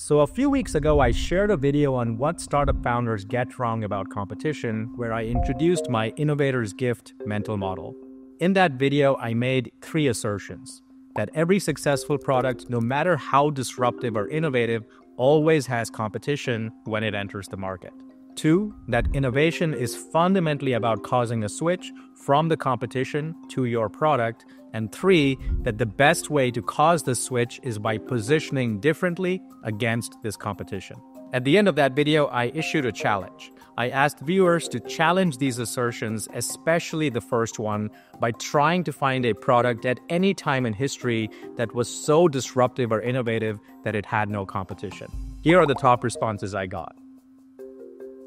So a few weeks ago, I shared a video on what startup founders get wrong about competition, where I introduced my innovator's gift mental model. In that video, I made 3 assertions: that every successful product, no matter how disruptive or innovative, always has competition when it enters the market. 2, that innovation is fundamentally about causing a switch from the competition to your product. And 3, that the best way to cause the switch is by positioning differently against this competition. At the end of that video, I issued a challenge. I asked viewers to challenge these assertions, especially the first one, by trying to find a product at any time in history that was so disruptive or innovative that it had no competition. Here are the top responses I got.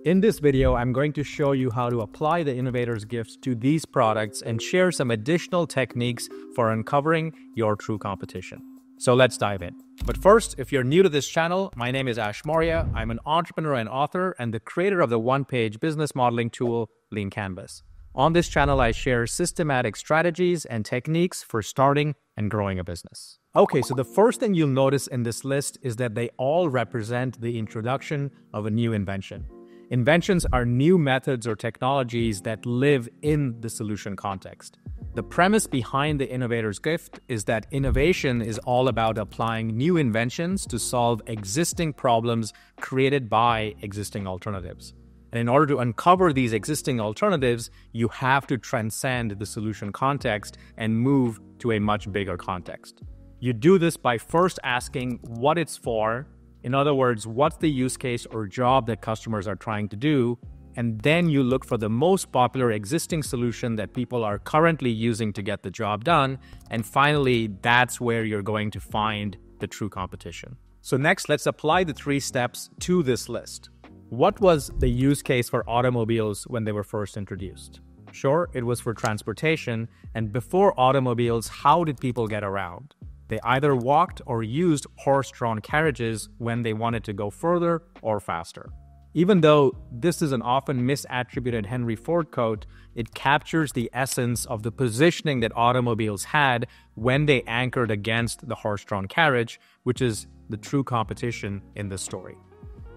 In this video, I'm going to show you how to apply the innovator's gifts to these products and share some additional techniques for uncovering your true competition. So let's dive in. But first, if you're new to this channel, my name is Ash Maurya. I'm an entrepreneur and author and the creator of the one-page business modeling tool, Lean Canvas. On this channel, I share systematic strategies and techniques for starting and growing a business. Okay, so the first thing you'll notice in this list is that they all represent the introduction of a new invention. Inventions are new methods or technologies that live in the solution context. The premise behind the innovator's gift is that innovation is all about applying new inventions to solve existing problems created by existing alternatives. And in order to uncover these existing alternatives, you have to transcend the solution context and move to a much bigger context. You do this by first asking what it's for. In other words, what's the use case or job that customers are trying to do? And then you look for the most popular existing solution that people are currently using to get the job done. And finally, that's where you're going to find the true competition. So next, let's apply the 3 steps to this list. What was the use case for automobiles when they were first introduced? Sure, it was for transportation. And before automobiles, how did people get around? They either walked or used horse-drawn carriages when they wanted to go further or faster. Even though this is an often misattributed Henry Ford quote, it captures the essence of the positioning that automobiles had when they anchored against the horse-drawn carriage, which is the true competition in this story.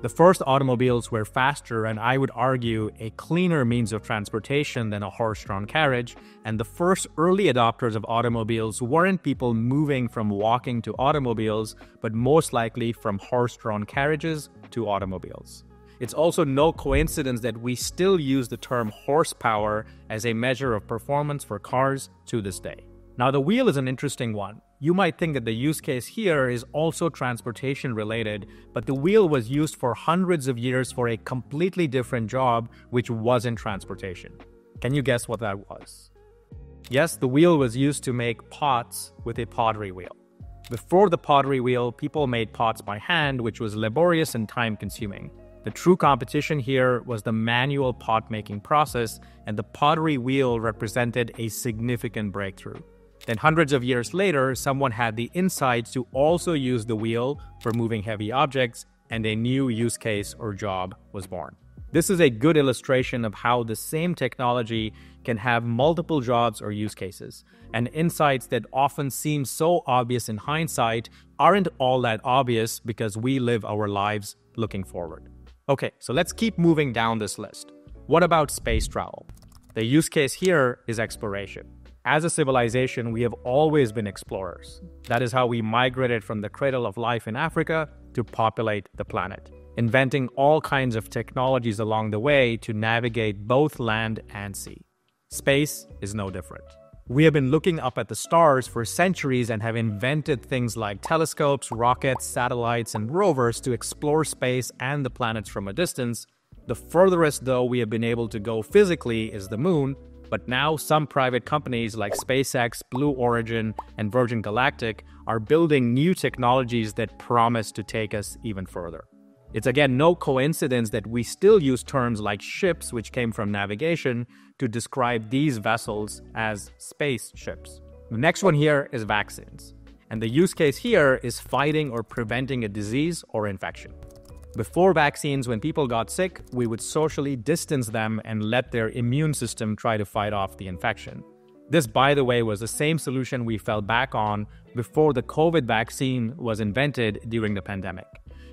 The first automobiles were faster and, I would argue, a cleaner means of transportation than a horse-drawn carriage, and the first early adopters of automobiles weren't people moving from walking to automobiles, but most likely from horse-drawn carriages to automobiles. It's also no coincidence that we still use the term horsepower as a measure of performance for cars to this day. Now, the wheel is an interesting one. You might think that the use case here is also transportation related, but the wheel was used for hundreds of years for a completely different job, which wasn't transportation. Can you guess what that was? Yes, the wheel was used to make pots with a pottery wheel. Before the pottery wheel, people made pots by hand, which was laborious and time-consuming. The true competition here was the manual pot-making process, and the pottery wheel represented a significant breakthrough. Then hundreds of years later, someone had the insights to also use the wheel for moving heavy objects, and a new use case or job was born. This is a good illustration of how the same technology can have multiple jobs or use cases, and insights that often seem so obvious in hindsight aren't all that obvious because we live our lives looking forward. Okay, so let's keep moving down this list. What about space travel? The use case here is exploration. As a civilization, we have always been explorers. That is how we migrated from the cradle of life in Africa to populate the planet, inventing all kinds of technologies along the way to navigate both land and sea. Space is no different. We have been looking up at the stars for centuries and have invented things like telescopes, rockets, satellites, and rovers to explore space and the planets from a distance. The furthest, though, we have been able to go physically is the moon. But now some private companies like SpaceX, Blue Origin, and Virgin Galactic are building new technologies that promise to take us even further. It's again no coincidence that we still use terms like ships, which came from navigation, to describe these vessels as spaceships. The next one here is vaccines. And the use case here is fighting or preventing a disease or infection. Before vaccines, when people got sick, we would socially distance them and let their immune system try to fight off the infection. This, by the way, was the same solution we fell back on before the COVID vaccine was invented during the pandemic.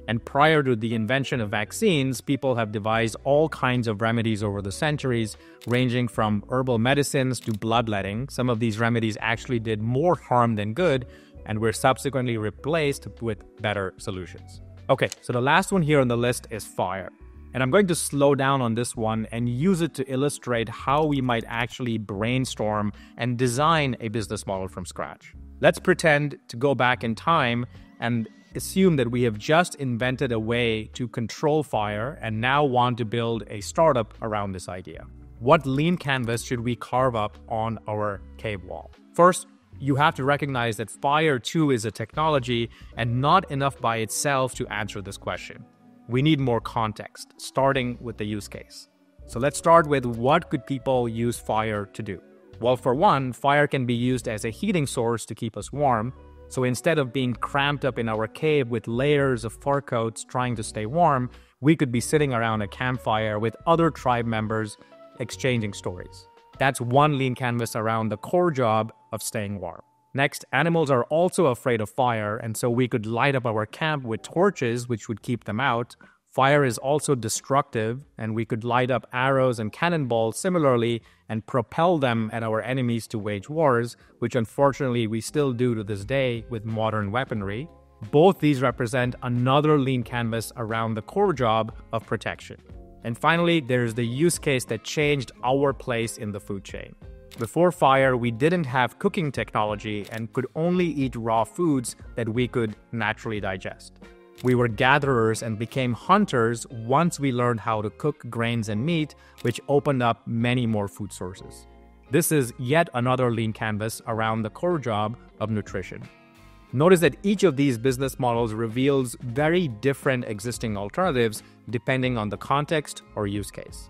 And prior to the invention of vaccines, people have devised all kinds of remedies over the centuries, ranging from herbal medicines to bloodletting. Some of these remedies actually did more harm than good and were subsequently replaced with better solutions. Okay, so the last one here on the list is fire. And I'm going to slow down on this one and use it to illustrate how we might actually brainstorm and design a business model from scratch. Let's pretend to go back in time and assume that we have just invented a way to control fire and now want to build a startup around this idea. What lean canvas should we carve up on our cave wall? First, you have to recognize that fire too is a technology and not enough by itself to answer this question. We need more context, starting with the use case. So let's start with what could people use fire to do? Well, for one, fire can be used as a heating source to keep us warm. So instead of being cramped up in our cave with layers of fur coats trying to stay warm, we could be sitting around a campfire with other tribe members exchanging stories. That's one lean canvas around the core job of staying warm. Next, animals are also afraid of fire, and so we could light up our camp with torches, which would keep them out. Fire is also destructive, and we could light up arrows and cannonballs similarly and propel them at our enemies to wage wars, which unfortunately we still do to this day with modern weaponry. Both these represent another lean canvas around the core job of protection. And finally, there's the use case that changed our place in the food chain. Before fire, we didn't have cooking technology and could only eat raw foods that we could naturally digest. We were gatherers and became hunters once we learned how to cook grains and meat, which opened up many more food sources. This is yet another lean canvas around the core job of nutrition. Notice that each of these business models reveals very different existing alternatives depending on the context or use case.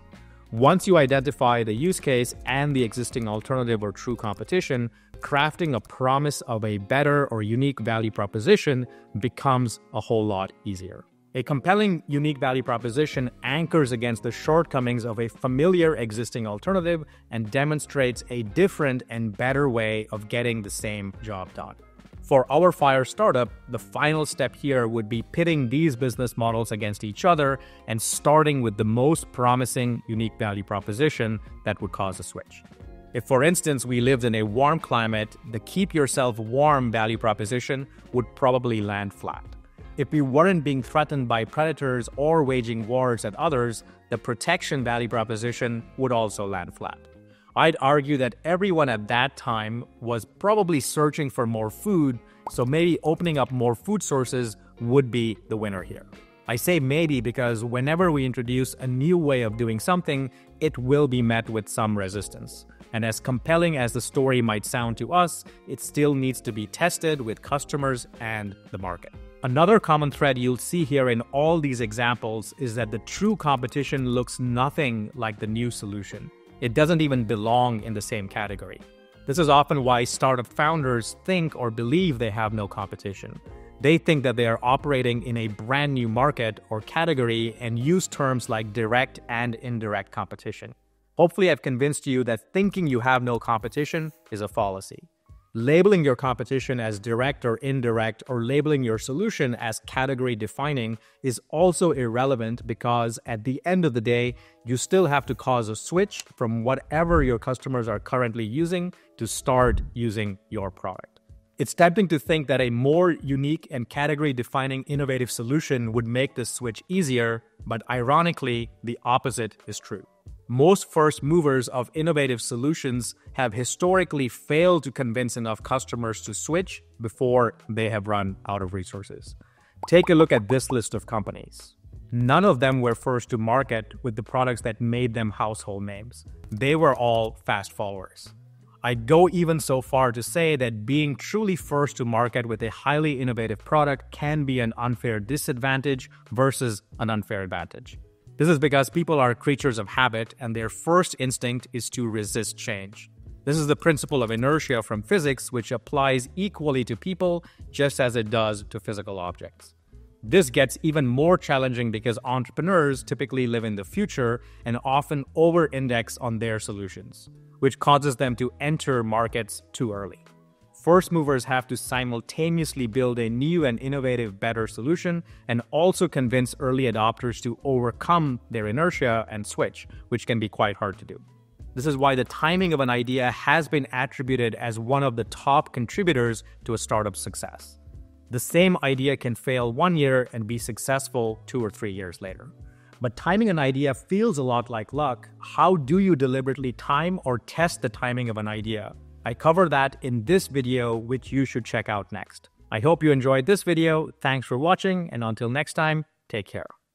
Once you identify the use case and the existing alternative or true competition, crafting a promise of a better or unique value proposition becomes a whole lot easier. A compelling, unique value proposition anchors against the shortcomings of a familiar existing alternative and demonstrates a different and better way of getting the same job done. For our fire startup, the final step here would be pitting these business models against each other and starting with the most promising, unique value proposition that would cause a switch. If, for instance, we lived in a warm climate, the keep yourself warm value proposition would probably land flat. If we weren't being threatened by predators or waging wars at others, the protection value proposition would also land flat. I'd argue that everyone at that time was probably searching for more food, so maybe opening up more food sources would be the winner here. I say maybe because whenever we introduce a new way of doing something, it will be met with some resistance. And as compelling as the story might sound to us, it still needs to be tested with customers and the market. Another common thread you'll see here in all these examples is that the true competition looks nothing like the new solution. It doesn't even belong in the same category. This is often why startup founders think or believe they have no competition. They think that they are operating in a brand new market or category and use terms like direct and indirect competition. Hopefully, I've convinced you that thinking you have no competition is a fallacy. Labeling your competition as direct or indirect or labeling your solution as category defining is also irrelevant because at the end of the day, you still have to cause a switch from whatever your customers are currently using to start using your product. It's tempting to think that a more unique and category defining innovative solution would make this switch easier, but ironically, the opposite is true. Most first movers of innovative solutions have historically failed to convince enough customers to switch before they have run out of resources. Take a look at this list of companies. None of them were first to market with the products that made them household names. They were all fast followers. I'd go even so far to say that being truly first to market with a highly innovative product can be an unfair disadvantage versus an unfair advantage. This is because people are creatures of habit and their first instinct is to resist change. This is the principle of inertia from physics, which applies equally to people just as it does to physical objects. This gets even more challenging because entrepreneurs typically live in the future and often over-index on their solutions, which causes them to enter markets too early. first movers have to simultaneously build a new and innovative, better solution and also convince early adopters to overcome their inertia and switch, which can be quite hard to do. This is why the timing of an idea has been attributed as one of the top contributors to a startup's success. The same idea can fail 1 year and be successful 2 or 3 years later. But timing an idea feels a lot like luck. How do you deliberately time or test the timing of an idea? I cover that in this video, which you should check out next. I hope you enjoyed this video. Thanks for watching, and until next time, take care.